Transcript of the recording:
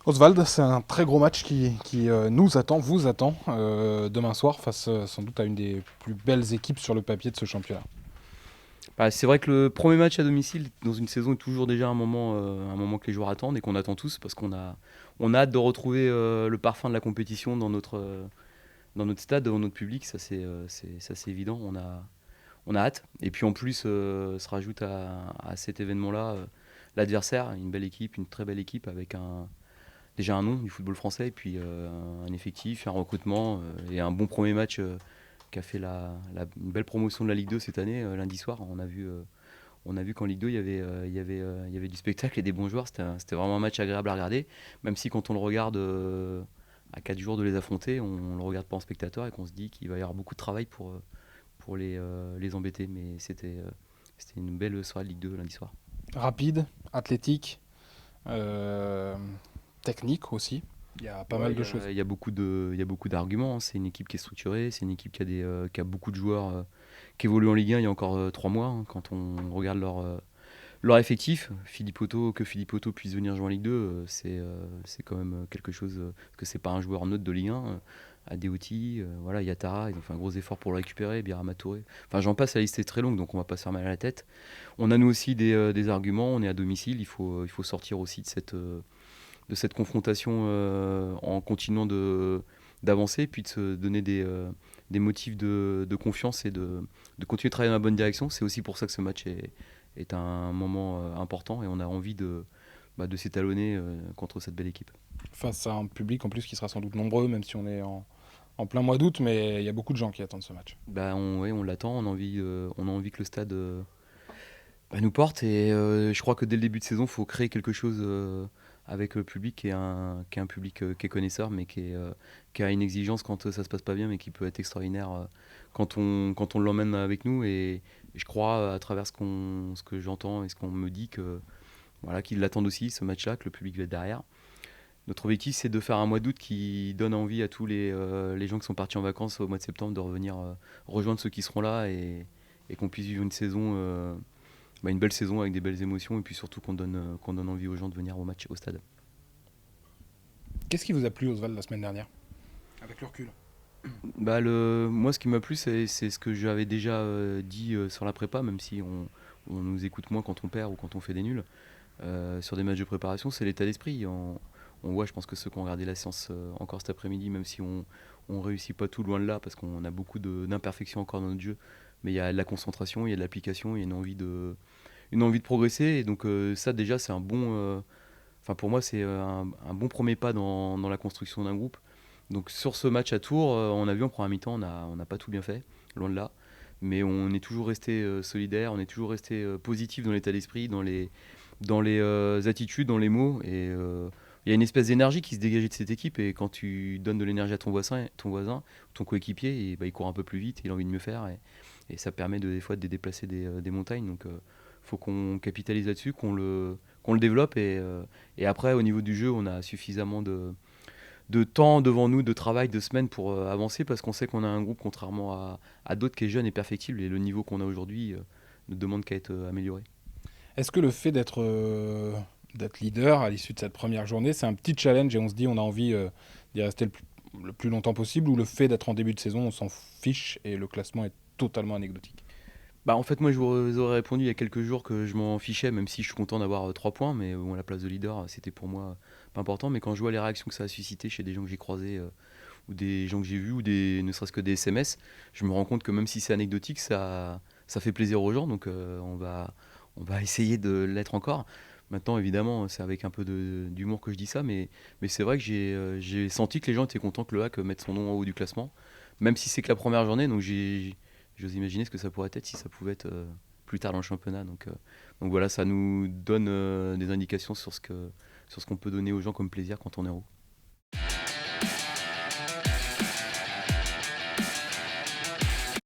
Oswald, c'est un très gros match qui nous attend, vous attend demain soir face sans doute à une des plus belles équipes sur le papier de ce championnat. Bah, c'est vrai que le premier match à domicile dans une saison est toujours déjà un moment que les joueurs attendent et qu'on attend tous parce on a hâte de retrouver le parfum de la compétition dans notre stade, devant notre public. Ça, c'est évident. On a hâte. Et puis en plus, se rajoute à cet événement-là l'adversaire, une belle équipe, une très belle équipe avec déjà un nom du football français et puis un effectif, un recrutement et un bon premier match qui a fait une belle promotion de la Ligue 2 cette année, lundi soir. On a vu qu'en Ligue 2, il y avait du spectacle et des bons joueurs. C'était vraiment un match agréable à regarder, même si quand on le regarde à 4 jours de les affronter, on ne le regarde pas en spectateur et qu'on se dit qu'il va y avoir beaucoup de travail pour les embêter. Mais c'était une belle soirée de Ligue 2 lundi soir. Rapide, athlétique, euh, technique aussi. Il y a pas Ouais, mal de choses. il y a beaucoup d'arguments, hein. C'est une équipe qui est structurée, c'est une équipe qui a beaucoup de joueurs qui évoluent en Ligue 1 il y a encore 3 mois, hein. Quand on regarde leur effectif, que Philippe Otto puisse venir jouer en Ligue 2, c'est quand même quelque chose, parce que c'est pas un joueur neutre de Ligue 1. Adeoti, voilà, Yatara, ils ont fait un gros effort pour le récupérer, Birama Touré. Enfin, j'en passe, la liste est très longue, donc on va pas se faire mal à la tête. On a nous aussi des arguments, on est à domicile, il faut sortir aussi de cette confrontation en continuant d'avancer, puis de se donner des motifs de confiance et de continuer de travailler dans la bonne direction. C'est aussi pour ça que ce match est un moment important et on a envie de s'étalonner contre cette belle équipe. Face à un public en plus qui sera sans doute nombreux, même si on est en plein mois d'août, mais il y a beaucoup de gens qui attendent ce match. Ouais, on l'attend, on a envie que le stade nous porte et je crois que dès le début de saison, il faut créer quelque chose avec le public qui est un public qui est connaisseur mais qui a une exigence quand ça se passe pas bien mais qui peut être extraordinaire quand on l'emmène avec nous et je crois à travers ce que j'entends et ce qu'on me dit que voilà qu'ils l'attendent aussi ce match-là, que le public va être derrière. Notre objectif c'est de faire un mois d'août qui donne envie à tous les gens qui sont partis en vacances au mois de septembre de revenir rejoindre ceux qui seront là et qu'on puisse vivre une saison une belle saison avec des belles émotions et puis surtout qu'on donne envie aux gens de venir au match au stade. Qu'est-ce qui vous a plu, Oswald, la semaine dernière? Avec le recul. Moi, ce qui m'a plu, c'est ce que j'avais déjà dit sur la prépa, même si on nous écoute moins quand on perd ou quand on fait des nuls. Sur des matchs de préparation, c'est l'état d'esprit. On voit, je pense que ceux qui ont regardé la séance encore cet après-midi, même si on réussit pas tout loin de là, parce qu'on a beaucoup d'imperfections encore dans notre jeu, mais il y a de la concentration, il y a de l'application, il y a une envie de progresser. Et donc ça, déjà, c'est un bon... pour moi, c'est un bon premier pas dans la construction d'un groupe. Donc sur ce match à Tours, on a vu en première mi-temps, on n'a pas tout bien fait, loin de là. Mais on est toujours resté solidaire, on est toujours resté positif dans l'état d'esprit, dans les attitudes, dans les mots. Et il y a une espèce d'énergie qui se dégageait de cette équipe. Et quand tu donnes de l'énergie à ton voisin, ton coéquipier, il court un peu plus vite, il a envie de mieux faire. Et ça permet des fois de déplacer des montagnes. Donc faut qu'on capitalise là-dessus, qu'on le développe. Et après, au niveau du jeu, on a suffisamment de temps devant nous, de travail, de semaines pour avancer, parce qu'on sait qu'on a un groupe, contrairement à d'autres, qui est jeune et perfectible, et le niveau qu'on a aujourd'hui ne demande qu'à être amélioré. Est-ce que le fait d'être leader à l'issue de cette première journée, c'est un petit challenge et on se dit on a envie d'y rester le plus longtemps possible, ou le fait d'être en début de saison, on s'en fiche et le classement est totalement anecdotique? En fait, moi, je vous aurais répondu il y a quelques jours que je m'en fichais, même si je suis content d'avoir 3 points, mais bon, la place de leader, c'était pour moi pas important. Mais quand je vois les réactions que ça a suscité chez des gens que j'ai croisés, ou des gens que j'ai vus, ne serait-ce que des SMS, je me rends compte que même si c'est anecdotique, ça fait plaisir aux gens, donc on va essayer de l'être encore. Maintenant, évidemment, c'est avec un peu d'humour que je dis ça, mais c'est vrai que j'ai senti que les gens étaient contents que le HAC mette son nom en haut du classement, même si c'est que la première journée, donc j'ose imaginer ce que ça pourrait être si ça pouvait être plus tard dans le championnat. Donc voilà, ça nous donne des indications sur ce qu'on peut donner aux gens comme plaisir quand on est en haut.